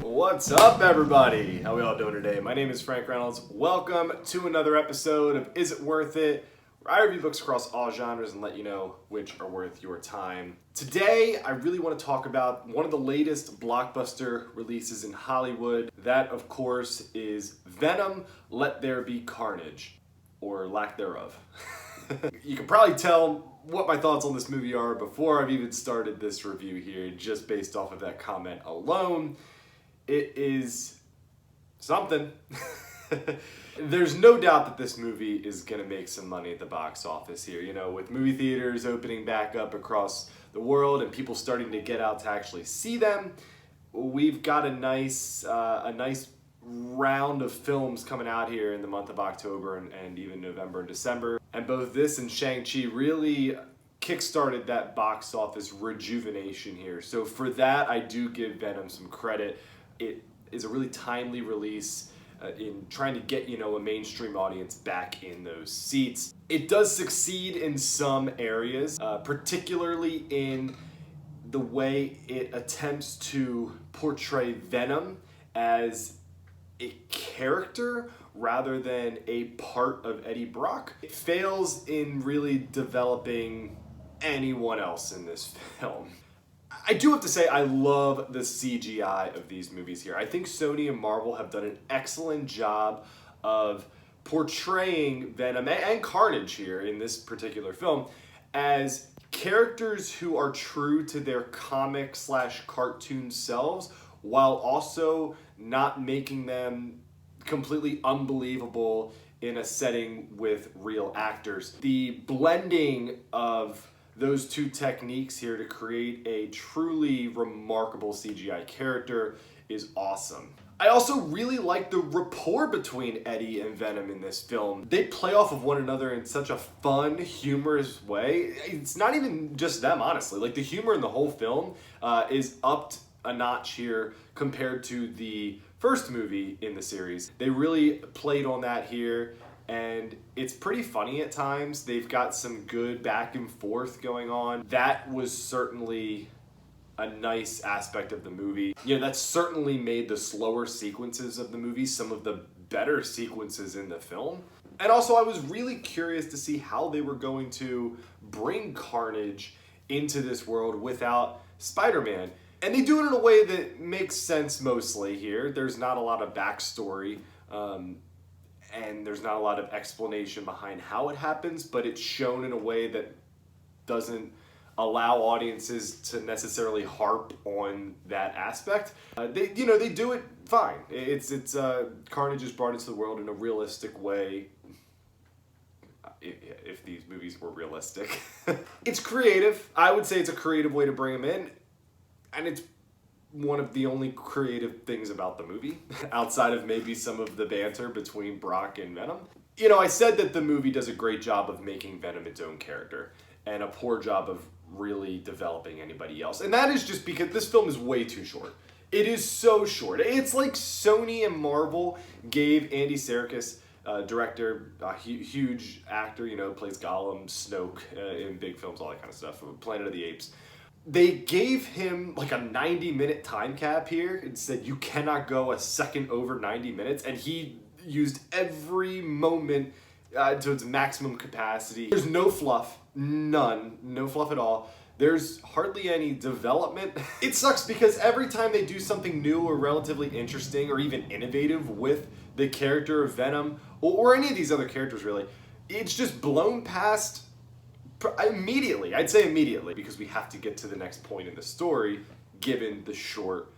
What's up, everybody? How we all doing today? My name is Frank Reynolds. Welcome to another episode of Is It Worth It? Where I review books across all genres and let you know which are worth your time. Today, I really want to talk about one of the latest blockbuster releases in Hollywood. That, of course, is Venom, There Be Carnage, or lack thereof. You can probably tell what my thoughts on this movie are before I've even started this review here, just based off of that comment alone. It is something. There's no doubt that this movie is going to make some money at the box office here. You know, with movie theaters opening back up across the world and people starting to get out to actually see them, we've got a nice round of films coming out here in the month of October and even November and December. And both this and Shang-Chi really kickstarted that box office rejuvenation here. So for that, I do give Venom some credit. It is a really timely release in trying to get, a mainstream audience back in those seats. It does succeed in some areas, particularly in the way it attempts to portray Venom as a character rather than a part of Eddie Brock. It fails in really developing anyone else in this film. I do have to say I love the CGI of these movies here. I think Sony and Marvel have done an excellent job of portraying Venom and Carnage here in this particular film as characters who are true to their comic/cartoon selves while also not making them completely unbelievable in a setting with real actors. The blending of those two techniques here to create a truly remarkable CGI character is awesome. I also really like the rapport between Eddie and Venom in this film. They play off of one another in such a fun, humorous way. It's not even just them, honestly. Like, the humor in the whole film is upped a notch here compared to the first movie in the series. They really played on that here, and it's pretty funny at times. They've got some good back and forth going on. That was certainly a nice aspect of the movie. That certainly made the slower sequences of the movie some of the better sequences in the film. And also, I was really curious to see how they were going to bring Carnage into this world without Spider-Man. And they do it in a way that makes sense mostly here. There's not a lot of backstory, and there's not a lot of explanation behind how it happens, but it's shown in a way that doesn't allow audiences to necessarily harp on that aspect. They do it fine. It's Carnage is brought into the world in a realistic way. If these movies were realistic. It's creative. I would say it's a creative way to bring him in. And it's one of the only creative things about the movie, outside of maybe some of the banter between Brock and Venom. I said that the movie does a great job of making Venom its own character, and a poor job of really developing anybody else. And that is just because this film is way too short. It is so short. It's like Sony and Marvel gave Andy Serkis, director, a huge actor, plays Gollum, Snoke in big films, all that kind of stuff, Planet of the Apes. They gave him like a 90-minute time cap here and said you cannot go a second over 90 minutes, and he used every moment to its maximum capacity. There's no fluff, no fluff at all. There's hardly any development. It sucks because every time they do something new or relatively interesting or even innovative with the character of Venom, or any of these other characters really, it's just blown past immediately. I'd say immediately, because we have to get to the next point in the story given the short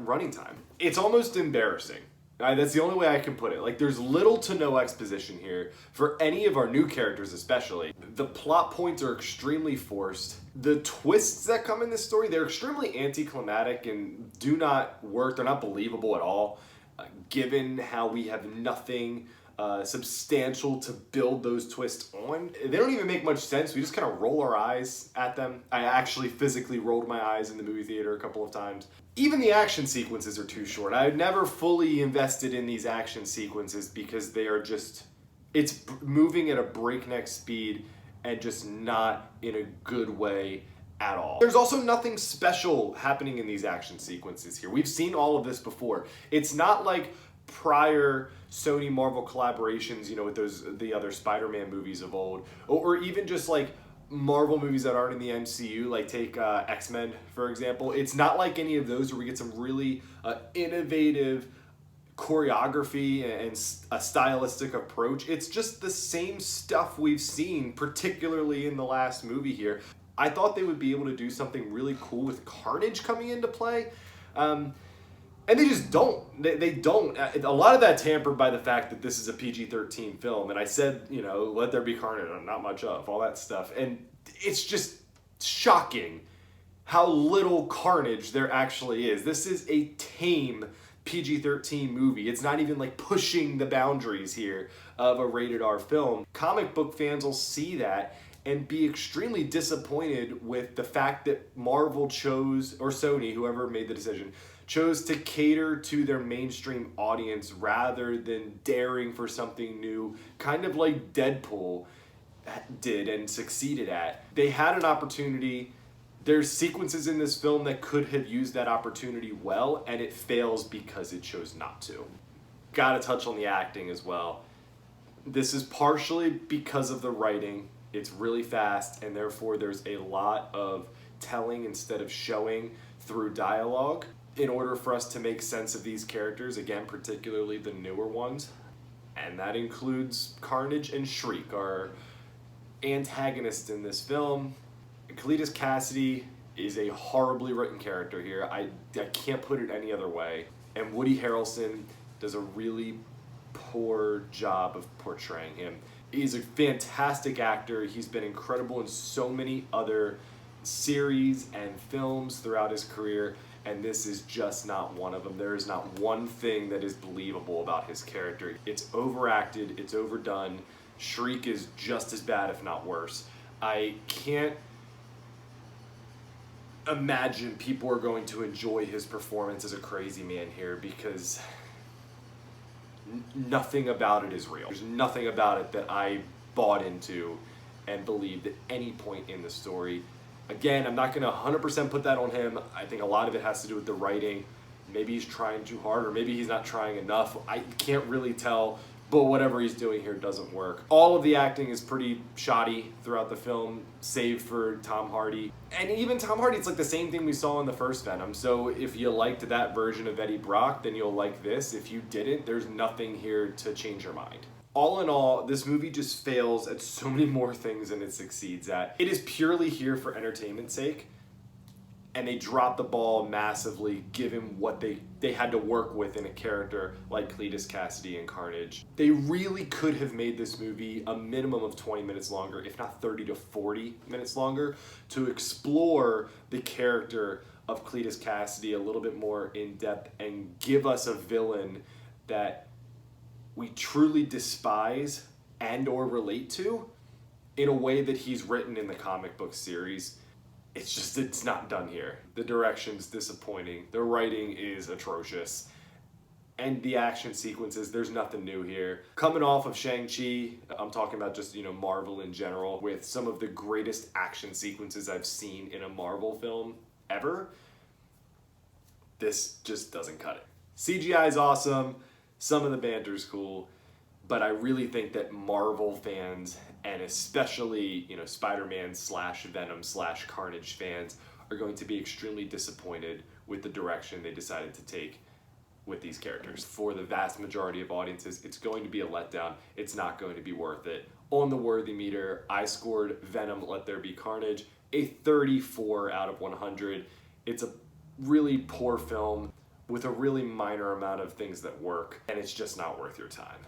running time. It's almost embarrassing. That's the only way I can put it. Like, there's little to no exposition here for any of our new characters especially. The plot points are extremely forced. The twists that come in this story, they're extremely anticlimactic and do not work. They're not believable at all, given how we have nothing substantial to build those twists on. They don't even make much sense. We just kind of roll our eyes at them. I actually physically rolled my eyes in the movie theater a couple of times. Even the action sequences are too short. I've never fully invested in these action sequences because they are just, it's moving at a breakneck speed and just not in a good way at all. There's also nothing special happening in these action sequences here. We've seen all of this before. It's not like prior Sony Marvel collaborations, you know, with the other Spider-Man movies of old, or even just like Marvel movies that aren't in the MCU, like take X-Men, for example. It's not like any of those where we get some really innovative choreography and a stylistic approach. It's just the same stuff we've seen, particularly in the last movie here. I thought they would be able to do something really cool with Carnage coming into play. And they just don't. They don't. A lot of that's hampered by the fact that this is a PG-13 film. And I said, you know, let there be carnage, not much of, all that stuff. And it's just shocking how little carnage there actually is. This is a tame PG-13 movie. It's not even like pushing the boundaries here of a rated R film. Comic book fans will see that and be extremely disappointed with the fact that Marvel chose, or Sony, whoever made the decision, chose to cater to their mainstream audience rather than daring for something new, kind of like Deadpool did and succeeded at. They had an opportunity. There's sequences in this film that could have used that opportunity well, and it fails because it chose not to. Gotta touch on the acting as well. This is partially because of the writing. It's really fast, and therefore there's a lot of telling instead of showing through dialogue in order for us to make sense of these characters, again, particularly the newer ones. And that includes Carnage and Shriek, our antagonists in this film. Cletus Kasady is a horribly written character here. I can't put it any other way. And Woody Harrelson does a really poor job of portraying him. He's a fantastic actor. He's been incredible in so many other series and films throughout his career, and this is just not one of them. There is not one thing that is believable about his character. It's overacted, it's overdone. Shriek is just as bad, if not worse. I can't imagine people are going to enjoy his performance as a crazy man here, because nothing about it is real. There's nothing about it that I bought into and believed at any point in the story. Again, I'm not going to 100% put that on him. I think a lot of it has to do with the writing. Maybe he's trying too hard, or maybe he's not trying enough. I can't really tell, but whatever he's doing here doesn't work. All of the acting is pretty shoddy throughout the film, save for Tom Hardy. And even Tom Hardy, it's like the same thing we saw in the first Venom. So if you liked that version of Eddie Brock, then you'll like this. If you didn't, there's nothing here to change your mind. All in all, this movie just fails at so many more things than it succeeds at. It is purely here for entertainment's sake, and they dropped the ball massively given what they had to work with in a character like Cletus Kasady and Carnage. They really could have made this movie a minimum of 20 minutes longer, if not 30 to 40 minutes longer, to explore the character of Cletus Kasady a little bit more in depth and give us a villain that we truly despise and or relate to in a way that he's written in the comic book series. It's not done here. The direction's disappointing. The writing is atrocious. And the action sequences, there's nothing new here. Coming off of Shang-Chi, I'm talking about just, you know, Marvel in general, with some of the greatest action sequences I've seen in a Marvel film ever, this just doesn't cut it. CGI is awesome. Some of the banter's cool, but I really think that Marvel fans, and especially, you know, Spider-Man / Venom / Carnage fans, are going to be extremely disappointed with the direction they decided to take with these characters. For the vast majority of audiences, it's going to be a letdown. It's not going to be worth it. On the worthy meter, I scored Venom Let There Be Carnage a 34 out of 100. It's a really poor film with a really minor amount of things that work, and it's just not worth your time.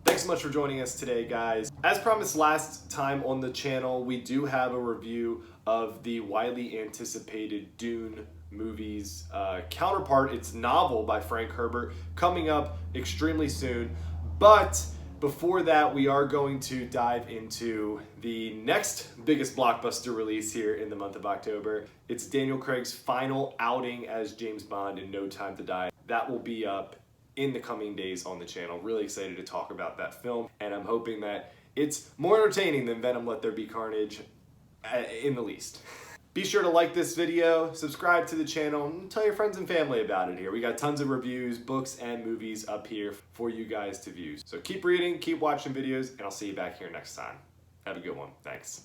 Thanks so much for joining us today, guys. As promised last time on the channel, we do have a review of the widely anticipated Dune movie's counterpart, its novel by Frank Herbert, coming up extremely soon. But before that, we are going to dive into the next biggest blockbuster release here in the month of October. It's Daniel Craig's final outing as James Bond in No Time to Die. That will be up in the coming days on the channel. Really excited to talk about that film, and I'm hoping that it's more entertaining than Venom Let There Be Carnage, in the least. Be sure to like this video, subscribe to the channel, and tell your friends and family about it here. We got tons of reviews, books, and movies up here for you guys to view. So keep reading, keep watching videos, and I'll see you back here next time. Have a good one. Thanks.